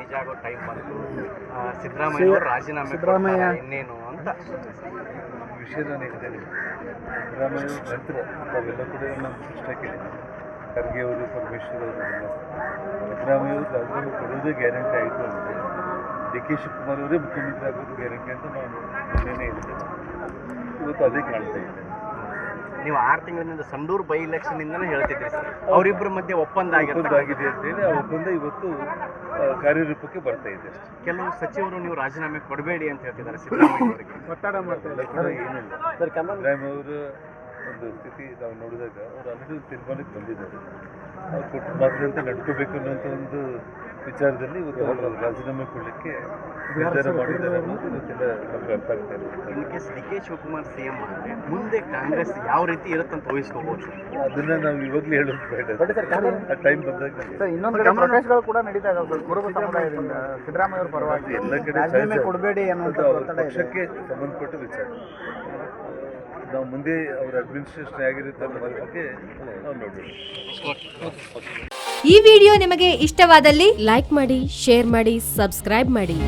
ನಿಜ ಆಗೋ ಟೈಮ್ ಬಂತು, ಸಿದ್ದರಾಮಯ್ಯ ಅವರು ರಾಜೀನಾಮೆ ಕೊಡ್ತಾರಾ ಇನ್ನೇನು ಅಂತ ವಿಷಯ ನಾನು ಹೇಳ್ತೇನೆ. ಸಿದ್ದರಾಮಯ್ಯ ನಂತರ ತಾವೆಲ್ಲ ಕೂಡ ನಮ್ಮ ಪುಸ್ತಕ ಖರ್ಗೆ ಅವರು, ಪರಮೇಶ್ವರ್ ಅವರು, ಸಿದ್ದರಾಮಯ್ಯ ಅವರು ರಾಜೀನಾಮೆ ಕೊಡೋದೇ ಗ್ಯಾರಂಟಿ ಆಯಿತು ಅಂದರೆ ಡಿ ಕೆ ಶಿವಕುಮಾರ್ ಅವರೇ ಮುಖ್ಯಮಂತ್ರಿ ಆಗೋದು ಗ್ಯಾರಂಟಿ ಅಂತ ನಾನು ಮೊನ್ನೆನೇ ಹೇಳಿದ್ದೇನೆ. ಇವತ್ತು ಅದೇ ಕಾಣ್ತಾ ಇದೆ. ನೀವು 6 ತಿಂಗಳಿಂದ ಸಂಡೂರು ಬೈ ಎಲೆಕ್ಷನ್ನಿಂದನೇ ಹೇಳ್ತಿದ್ರಿ ಸರ್, ಅವರಿಬ್ಬರ ಮಧ್ಯೆ ಒಪ್ಪಂದ ಆಗಿದೆ ಅಂತೇಳಿ ಆ ಒಪ್ಪಂದ ಇವತ್ತು ಕಾರ್ಯರೂಪಕ್ಕೆ ಬರ್ತಾ ಇದೆ. ಕೆಲವು ಸಚಿವರು ನೀವು ರಾಜೀನಾಮೆ ಕೊಡಬೇಡಿ ಅಂತ ಹೇಳ್ತಿದ್ದಾರೆ ಸಿದ್ದರಾಮಯ್ಯ ಅವರಿಗೆ, ಒತ್ತಡ ಮಾಡ್ತಾರೆ ಕೂಡ ಏನಿಲ್ಲ. ಸಿದ್ದರಾಮಯ್ಯ ಅವರ ಒಂದು ಸ್ಥಿತಿ ನಾವು ನೋಡಿದಾಗ ಅವರು ಆಲ್ರೆಡಿ ಒಂದು ತೀರ್ಮಾನಕ್ಕೆ ಬಂದಿದ್ದಾರೆ. ಅವ್ರು ಕೊಟ್ಟು ಮಾತ್ರ ಅಂತ ನಡ್ಕೋಬೇಕು ಅನ್ನೋಂಥ ಒಂದು ವಿಚಾರದಲ್ಲಿ ಇವತ್ತು ಅವರು ರಾಜೀನಾಮೆ ಕೊಡಲಿಕ್ಕೆ ನಿರ್ಧಾರ ಮಾಡಿದ್ದಾರೆ ಅನ್ನೋದು ಇವತ್ತೆಲ್ಲ ನಮ್ಗೆ ಅರ್ಥ ಆಗ್ತಾ ಇದೆ. In case D K Shivakumar CM ಆದರೆ ಮುಂದೆ ಕಾಂಗ್ರೆಸ್ ಯಾವ ರೀತಿ ಇರುತ್ತಂತ ಊಹಿಸ್ಕೋಬಹುದು? ಅದನ್ನ ನಾವು ಇವಾಗಲೇ ಹೇಳೋದು ಬೇಡ, ಆ ಟೈಮ್ ಬಂದಾಗ. ಇನ್ನೊಂದು ಪ್ರೊಟೆಸ್ಟ್ಗಳು ಕೂಡ ನಡೀತಾ ಇದಾವೆ ಸರ್, ಕುರುಬ ಸಮುದಾಯದಿಂದ ಸಿದ್ದರಾಮಯ್ಯ ಅವರ ಪರವಾಗಿ ಎಲ್ಲ ಕಡೆ ಕೊಡಬೇಡಿ ಅನ್ನುವಂಥ ಪಕ್ಷಕ್ಕೆ ಸಂಬಂಧಪಟ್ಟ ವಿಚಾರ. ನಾವು ಮುಂದೆ ಅವರ ಅಡ್ಮಿನಿಸ್ಟ್ರೇಷನ್ ಆಗಿರುತ್ತೆ ಅನ್ನೋ ಬಗ್ಗೆ ನಾವು ನೋಡೋಣ. ಈ ವಿಡಿಯೋ ನಿಮಗೆ ಇಷ್ಟವಾದಲ್ಲಿ ಲೈಕ್ ಮಾಡಿ, ಶೇರ್ ಮಾಡಿ, ಸಬ್ಸ್ಕ್ರೈಬ್ ಮಾಡಿ.